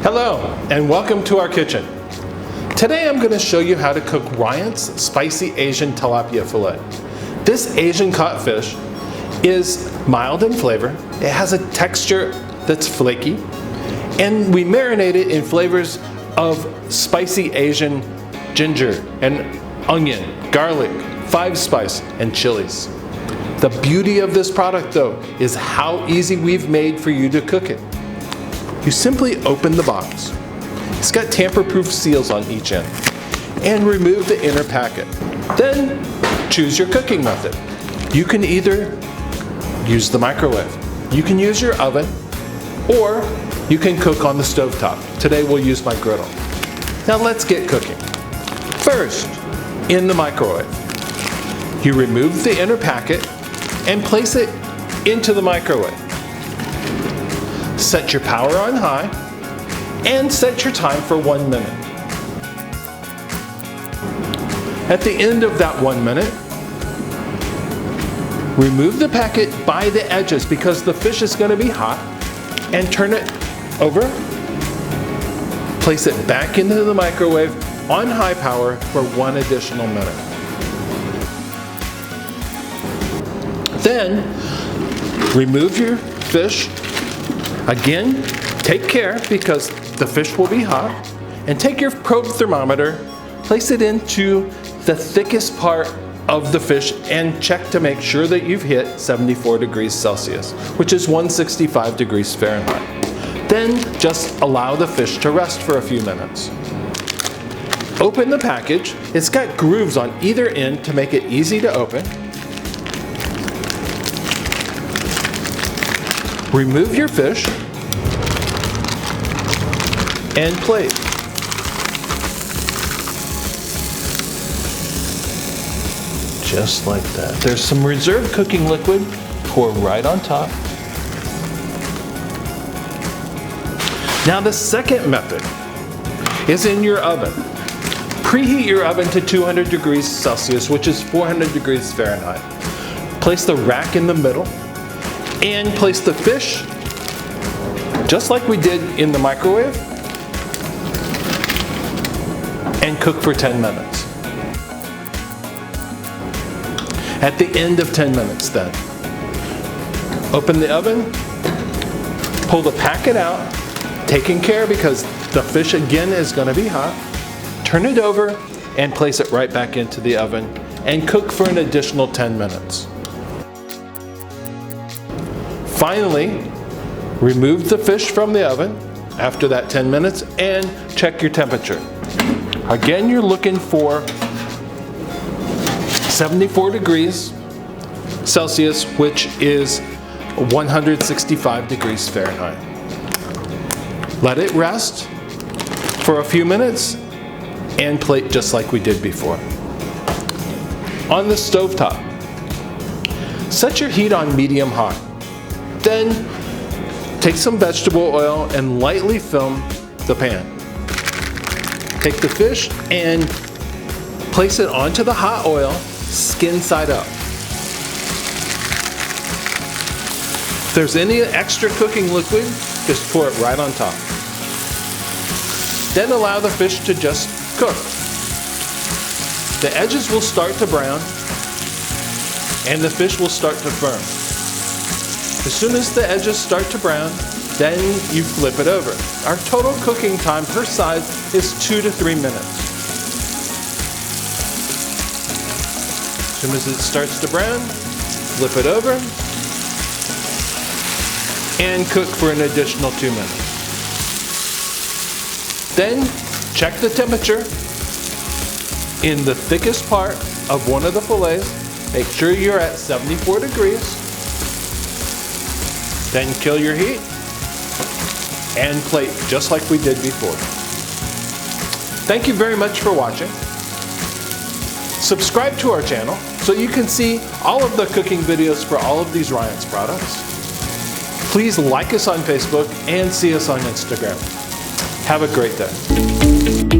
Hello and welcome to our kitchen. Today I'm going to show you how to cook Rayants spicy Asian tilapia fillet. This Asian caught fish is mild in flavor. It has a texture that's flaky, and we marinate it in flavors of spicy Asian ginger and onion, garlic, 5-spice, and chilies. The beauty of this product though is how easy we've made for you to cook it. You simply open the box. It's got tamper-proof seals on each end, and remove the inner packet. Then choose your cooking method. You can either use the microwave, you can use your oven, or you can cook on the stovetop. Today we'll use my griddle. Now let's get cooking. First, in the microwave, you remove the inner packet and place it into the microwave. Set your power on high and set your time for 1 minute. At the end of that 1 minute, remove the packet by the edges because the fish is going to be hot, and turn it over. Place it back into the microwave on high power for 1 additional minute. Then remove your fish. Again, take care because the fish will be hot, and take your probe thermometer, place it into the thickest part of the fish and check to make sure that you've hit 74 degrees Celsius, which is 165 degrees Fahrenheit. Then just allow the fish to rest for a few minutes. Open the package. It's got grooves on either end to make it easy to open. Remove your fish and plate. Just like that. There's some reserved cooking liquid. Pour right on top. Now the second method is in your oven. Preheat your oven to 200 degrees Celsius, which is 400 degrees Fahrenheit. Place the rack in the middle and place the fish, just like we did in the microwave, and cook for 10 minutes. At the end of 10 minutes then, open the oven, pull the packet out, taking care because the fish again is going to be hot, turn it over and place it right back into the oven and cook for an additional 10 minutes. Finally, remove the fish from the oven after that 10 minutes and check your temperature. Again, you're looking for 74 degrees Celsius, which is 165 degrees Fahrenheit. Let it rest for a few minutes and plate just like we did before. On the stovetop, set your heat on medium hot. Then take some vegetable oil and lightly film the pan. Take the fish and place it onto the hot oil, skin side up. If there's any extra cooking liquid, just pour it right on top. Then allow the fish to just cook. The edges will start to brown and the fish will start to firm. As soon as the edges start to brown, then you flip it over. Our total cooking time per side is 2 to 3 minutes. As soon as it starts to brown, flip it over and cook for an additional 2 minutes. Then check the temperature in the thickest part of one of the fillets. Make sure you're at 74 degrees. Then kill your heat and plate just like we did before. Thank you very much for watching. Subscribe to our channel so you can see all of the cooking videos for all of these Rayants products. Please like us on Facebook and see us on Instagram. Have a great day.